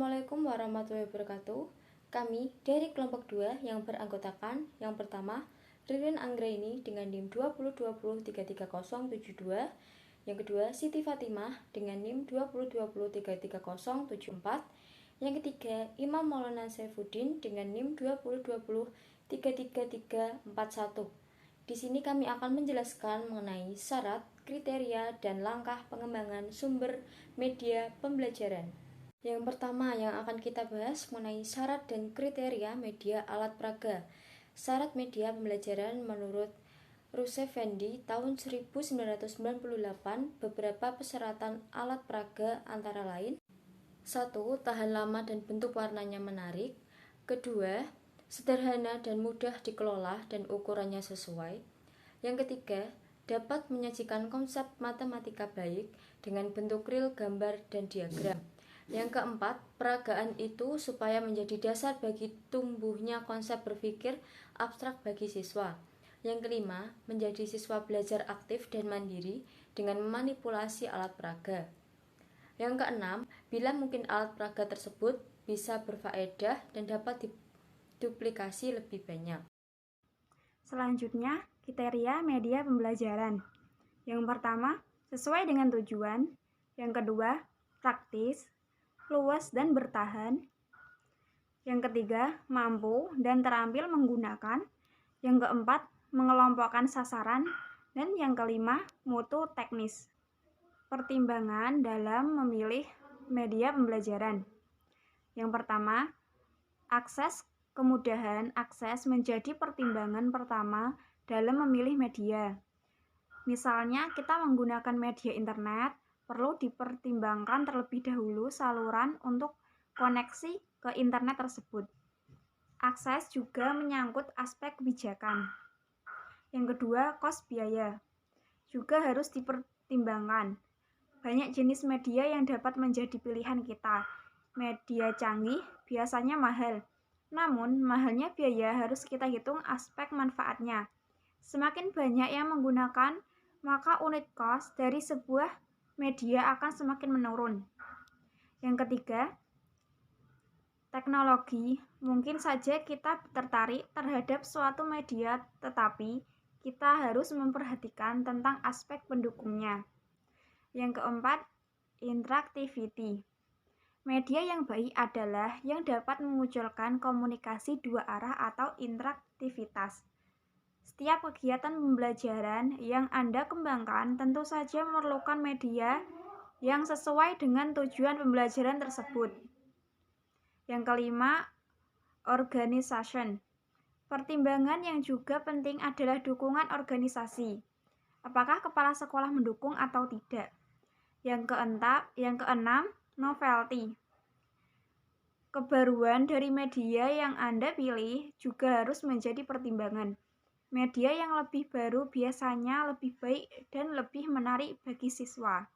Assalamualaikum warahmatullahi wabarakatuh. Kami dari kelompok 2 yang beranggotakan yang pertama Ririn Anggraini dengan NIM 2020333072, yang kedua Siti Fatimah dengan NIM 2020333074, yang ketiga Imam Maulana Saifuddin dengan NIM 2020333341. Di sini kami akan menjelaskan mengenai syarat, kriteria, dan langkah pengembangan sumber media pembelajaran. Yang pertama yang akan kita bahas mengenai syarat dan kriteria media alat praga. Syarat media pembelajaran menurut Ruseffendi tahun 1998, beberapa persyaratan alat praga antara lain: 1. Tahan lama dan bentuk warnanya menarik. Kedua, sederhana dan mudah dikelola dan ukurannya sesuai. Yang ketiga, dapat menyajikan konsep matematika baik dengan bentuk real, gambar, dan diagram. Yang keempat, peragaan itu supaya menjadi dasar bagi tumbuhnya konsep berpikir abstrak bagi siswa. Yang kelima, menjadi siswa belajar aktif dan mandiri dengan memanipulasi alat peraga. Yang keenam, bila mungkin alat peraga tersebut bisa berfaedah dan dapat diduplikasi lebih banyak. Selanjutnya, kriteria media pembelajaran. Yang pertama, sesuai dengan tujuan. Yang kedua, praktis, luas dan bertahan. Yang ketiga, mampu dan terampil menggunakan. Yang keempat, mengelompokkan sasaran. Dan yang kelima, mutu teknis. Pertimbangan dalam memilih media pembelajaran. Yang pertama, kemudahan akses menjadi pertimbangan pertama dalam memilih media. Misalnya kita menggunakan media internet, perlu dipertimbangkan terlebih dahulu saluran untuk koneksi ke internet tersebut. Akses juga menyangkut aspek kebijakan. Yang kedua, kos biaya juga harus dipertimbangkan. Banyak jenis media yang dapat menjadi pilihan kita. Media canggih biasanya mahal, namun mahalnya biaya harus kita hitung aspek manfaatnya. Semakin banyak yang menggunakan, maka unit kos dari sebuah media akan semakin menurun. Yang ketiga, teknologi. Mungkin saja kita tertarik terhadap suatu media, tetapi kita harus memperhatikan tentang aspek pendukungnya. Yang keempat, interactivity. Media yang baik adalah yang dapat memunculkan komunikasi dua arah atau interaktivitas. Setiap kegiatan pembelajaran yang Anda kembangkan tentu saja memerlukan media yang sesuai dengan tujuan pembelajaran tersebut. Yang kelima, organization. Pertimbangan yang juga penting adalah dukungan organisasi. Apakah kepala sekolah mendukung atau tidak? Yang keenam, novelty. Kebaruan dari media yang Anda pilih juga harus menjadi pertimbangan. Media yang lebih baru biasanya lebih baik dan lebih menarik bagi siswa.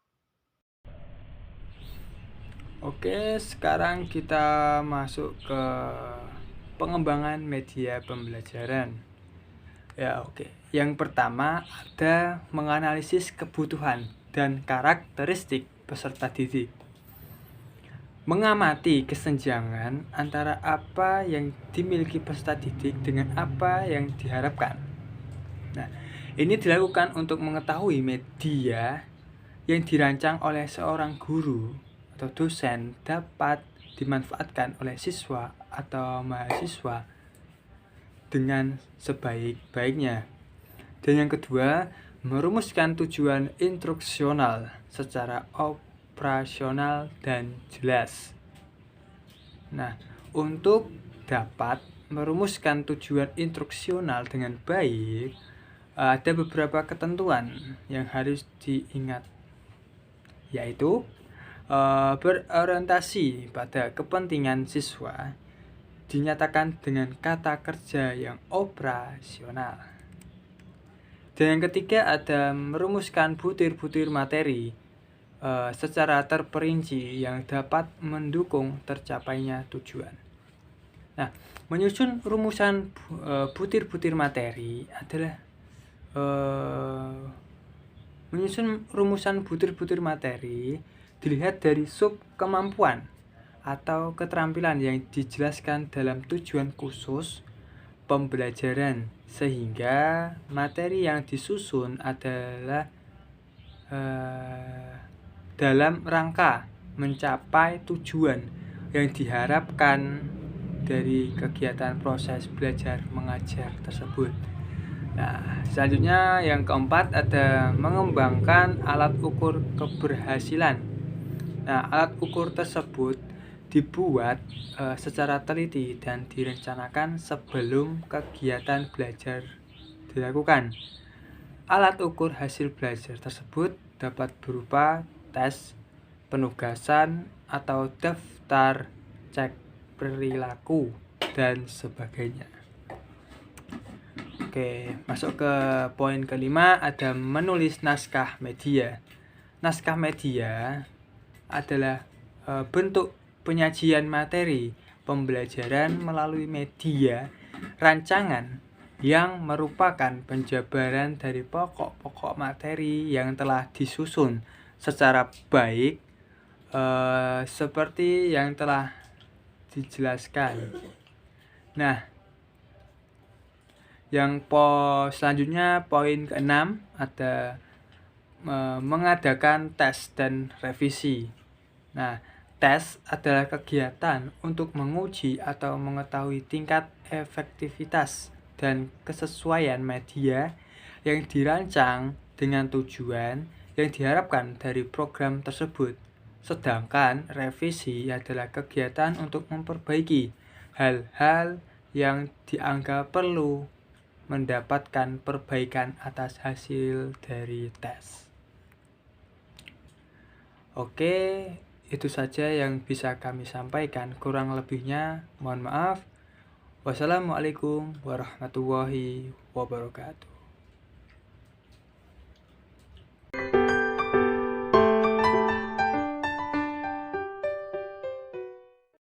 Oke, sekarang kita masuk ke pengembangan media pembelajaran. Yang pertama ada menganalisis kebutuhan dan karakteristik peserta didik. Mengamati kesenjangan antara apa yang dimiliki peserta didik dengan apa yang diharapkan. Nah, ini dilakukan untuk mengetahui media yang dirancang oleh seorang guru atau dosen dapat dimanfaatkan oleh siswa atau mahasiswa dengan sebaik-baiknya. Dan yang kedua, merumuskan tujuan instruksional secara operasional dan jelas. Nah, untuk dapat merumuskan tujuan instruksional dengan baik, ada beberapa ketentuan yang harus diingat, yaitu berorientasi pada kepentingan siswa, dinyatakan dengan kata kerja yang operasional. Dan yang ketiga ada merumuskan butir-butir materi secara terperinci yang dapat mendukung tercapainya tujuan. Nah, menyusun rumusan butir-butir materi adalah menyusun rumusan butir-butir materi dilihat dari sub kemampuan atau keterampilan yang dijelaskan dalam tujuan khusus pembelajaran, sehingga materi yang disusun adalah dalam rangka mencapai tujuan yang diharapkan dari kegiatan proses belajar mengajar tersebut. Nah, selanjutnya yang keempat ada mengembangkan alat ukur keberhasilan. Nah, alat ukur tersebut dibuat secara teliti dan direncanakan sebelum kegiatan belajar dilakukan. Alat ukur hasil belajar tersebut dapat berupa tes, penugasan, atau daftar cek perilaku, dan sebagainya. Oke, masuk ke poin kelima, ada menulis naskah media. Naskah media adalah bentuk penyajian materi pembelajaran melalui media rancangan yang merupakan penjabaran dari pokok-pokok materi yang telah disusun secara baik seperti yang telah dijelaskan. Nah, yang selanjutnya poin ke-6 ada mengadakan tes dan revisi. Nah, tes adalah kegiatan untuk menguji atau mengetahui tingkat efektivitas dan kesesuaian media yang dirancang dengan tujuan yang diharapkan dari program tersebut. Sedangkan revisi adalah kegiatan untuk memperbaiki hal-hal yang dianggap perlu mendapatkan perbaikan atas hasil dari tes. Oke, itu saja yang bisa kami sampaikan. Kurang lebihnya mohon maaf. Wassalamualaikum warahmatullahi wabarakatuh.